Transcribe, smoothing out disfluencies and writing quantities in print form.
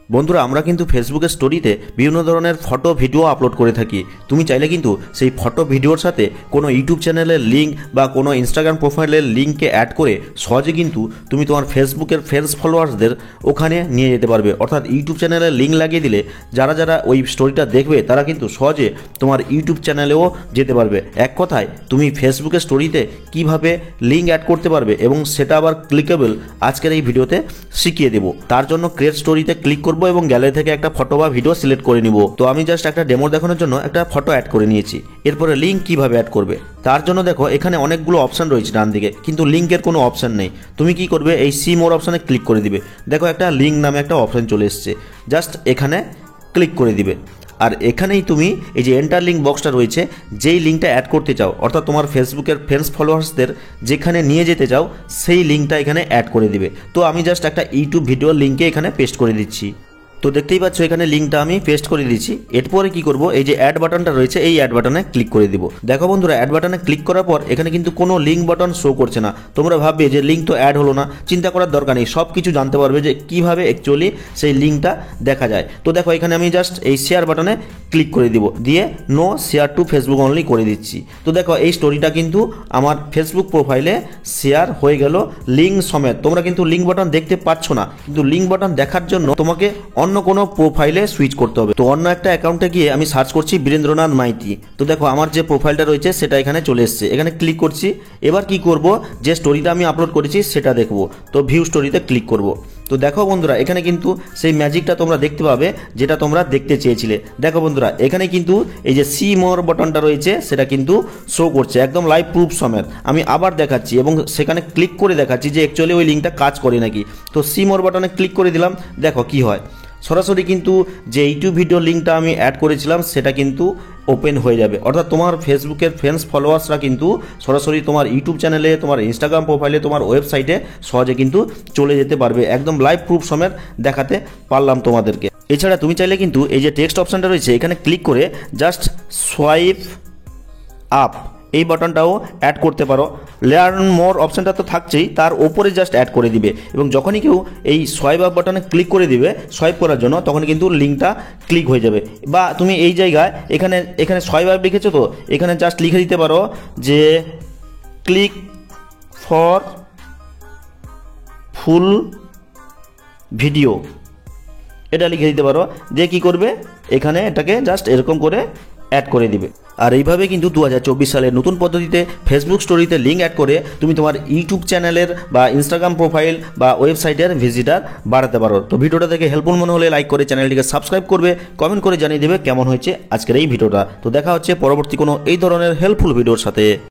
বন্ধুরা আমরা কিন্তু ফেসবুকের স্টোরিতে বিভিন্ন ধরনের ফটো ভিডিও আপলোড করে থাকি। তুমি চাইলে কিন্তু সেই ফটো ভিডিওর সাথে কোনো ইউটিউব চ্যানেলের লিঙ্ক বা কোনো ইনস্টাগ্রাম প্রোফাইলের লিঙ্ককে অ্যাড করে সহজে কিন্তু তুমি তোমার ফেসবুকের ফ্রেন্ডস ফলোয়ার্সদের ওখানে নিয়ে যেতে পারবে। অর্থাৎ ইউটিউব চ্যানেলের লিঙ্ক লাগিয়ে দিলে যারা যারা ওই স্টোরিটা দেখবে তারা কিন্তু সহজে তোমার ইউটিউব চ্যানেলেও যেতে পারবে। এক কথায় তুমি ফেসবুকের স্টোরিতে কিভাবে লিঙ্ক অ্যাড করতে পারবে এবং সেটা আবার ক্লিকেবল আজকের এই ভিডিওতে শিখিয়ে দেবো। তার জন্য ক্রিয়েট স্টোরিতে ক্লিক করব এবং গ্যালারি থেকে একটা ফটো বা ভিডিও সিলেক্ট করে নিব। তো আমি জাস্ট একটা ডেমো দেখানোর জন্য একটা ফটো অ্যাড করে নিয়েছি। এরপরে লিঙ্ক কিভাবে অ্যাড করবে তার জন্য দেখো এখানে অনেকগুলো অপশন রয়েছে ডান দিকে, কিন্তু লিঙ্কের কোনো অপশন নেই। তুমি কি করবে, এই সি মোর অপশানে ক্লিক করে দিবে। দেখো একটা লিঙ্ক নামে একটা অপশন চলে এসেছে, জাস্ট এখানে ক্লিক করে দিবে। আর এখানেই তুমি এই যে এন্টার লিঙ্ক বক্সটা রয়েছে, যেই লিঙ্কটা অ্যাড করতে চাও অর্থাৎ তোমার ফেসবুকের ফ্রেন্ডস ফলোয়ার্সদের যেখানে নিয়ে যেতে চাও সেই লিঙ্কটা এখানে অ্যাড করে দিবে। তো আমি জাস্ট একটা ইউটিউব ভিডিওর লিঙ্কে এখানে পেস্ট করে দিচ্ছি। তো দেখতেই পাচ্ছ এখানে লিঙ্কটা আমি পেস্ট করে দিচ্ছি। এরপরে কি করব, এই যে অ্যাড বাটনটা রয়েছে এই অ্যাড বাটনে ক্লিক করে দিব। দেখো বন্ধুরা অ্যাড বাটনে ক্লিক করার পর এখানে কিন্তু কোনো লিঙ্ক বাটন শো করছে না। তোমরা ভাববে যে লিঙ্ক তো অ্যাড হলো না, চিন্তা করার দরকার নেই, সব কিছু জানতে পারবে যে কিভাবে অ্যাকচুয়ালি সেই লিঙ্কটা দেখা যায়। তো দেখো এখানে আমি জাস্ট এই শেয়ার বাটনে ক্লিক করে দিব, দিয়ে no share to Facebook only করে দিচ্ছি। তো দেখো এই স্টোরিটা কিন্তু আমার ফেসবুক প্রোফাইলে শেয়ার হয়ে গেল লিঙ্ক সমেত। তোমরা কিন্তু লিঙ্ক বাটন দেখতে পাচ্ছ না, কিন্তু লিঙ্ক বাটন দেখার জন্য তোমাকে অন্য কোনো প্রোফাইলে সুইচ করতে হবে। তো অন্য একটা অ্যাকাউন্টে গিয়ে আমি সার্চ করছি বীরেন্দ্রনাথ মাইতি। তো দেখো আমার যে প্রোফাইলটা রয়েছে সেটা এখানে চলে এসেছে, এখানে ক্লিক করছি। এবার কি করব, যে স্টোরিটা আমি আপলোড করেছি সেটা দেখব। তো ভিউ স্টোরিতে ক্লিক করব। তো দেখো বন্ধুরা এখানে কিন্তু সেই ম্যাজিকটা তোমরা দেখতে পাবে যেটা তোমরা দেখতে চেয়েছিলে। দেখো বন্ধুরা এখানে কিন্তু এই যে সি মোর বাটনটা রয়েছে সেটা কিন্তু শো করছে একদম লাইভ প্রুফ সমেত। আমি আবার দেখাচ্ছি এবং সেখানে ক্লিক করে দেখাচ্ছি যে অ্যাকচুয়ালি ওই লিঙ্কটা কাজ করে নাকি। তো সি মোর বাটনে ক্লিক করে দিলাম, দেখো কি হয়, সরাসরি কিন্তু যে ইউটিউব ভিডিও লিঙ্কটা আমি অ্যাড করেছিলাম সেটা কিন্তু ওপেন হয়ে যাবে। অর্থাৎ তোমার ফেসবুকের ফ্রেন্ডস ফলোয়ার্সরা কিন্তু সরাসরি তোমার ইউটিউব চ্যানেলে, তোমার ইনস্টাগ্রাম প্রোফাইলে, তোমার ওয়েবসাইটে সহজে কিন্তু চলে যেতে পারবে। একদম লাইভ প্রুফ সমেত দেখাতে পারলাম তোমাদেরকে। এছাড়া তুমি চাইলে কিন্তু এই যে টেক্সট অপশানটা রয়েছে এখানে ক্লিক করে জাস্ট সোয়াইপ আপ এই বাটনটাও অ্যাড করতে পারো। লার্ন মোর অপশানটা তো থাকছেই, তার ওপরে জাস্ট অ্যাড করে দিবে এবং যখনই কেউ এই সোয়াইপ আপ বাটনে ক্লিক করে দিবে সোয়াইপ করার জন্য তখন কিন্তু লিঙ্কটা ক্লিক হয়ে যাবে। বা তুমি এই জায়গায় এখানে সোয়াইপ আপ লিখেছো, তো এখানে জাস্ট লিখে দিতে পারো যে ক্লিক ফর ফুল ভিডিও, এটা লিখে দিতে পারো। দিয়ে কী করবে, এখানে এটাকে জাস্ট এরকম করে অ্যাড করে দিবে। আর এইভাবে কিন্তু 2024 সালের নতুন পদ্ধতিতে ফেসবুক স্টোরিতে লিঙ্ক অ্যাড করে তুমি তোমার ইউটিউব চ্যানেলের বা ইনস্টাগ্রাম প্রোফাইল বা ওয়েবসাইটের ভিজিটার বাড়াতে পারো। তো ভিডিওটা দেখে হেল্পফুল মনে হলে লাইক করে চ্যানেলটিকে সাবস্ক্রাইব করবে, কমেন্ট করে জানিয়ে দেবে কেমন হয়েছে আজকের এই ভিডিওটা। তো দেখা হচ্ছে পরবর্তী কোনো এই ধরনের হেল্পফুল ভিডিওর সাথে।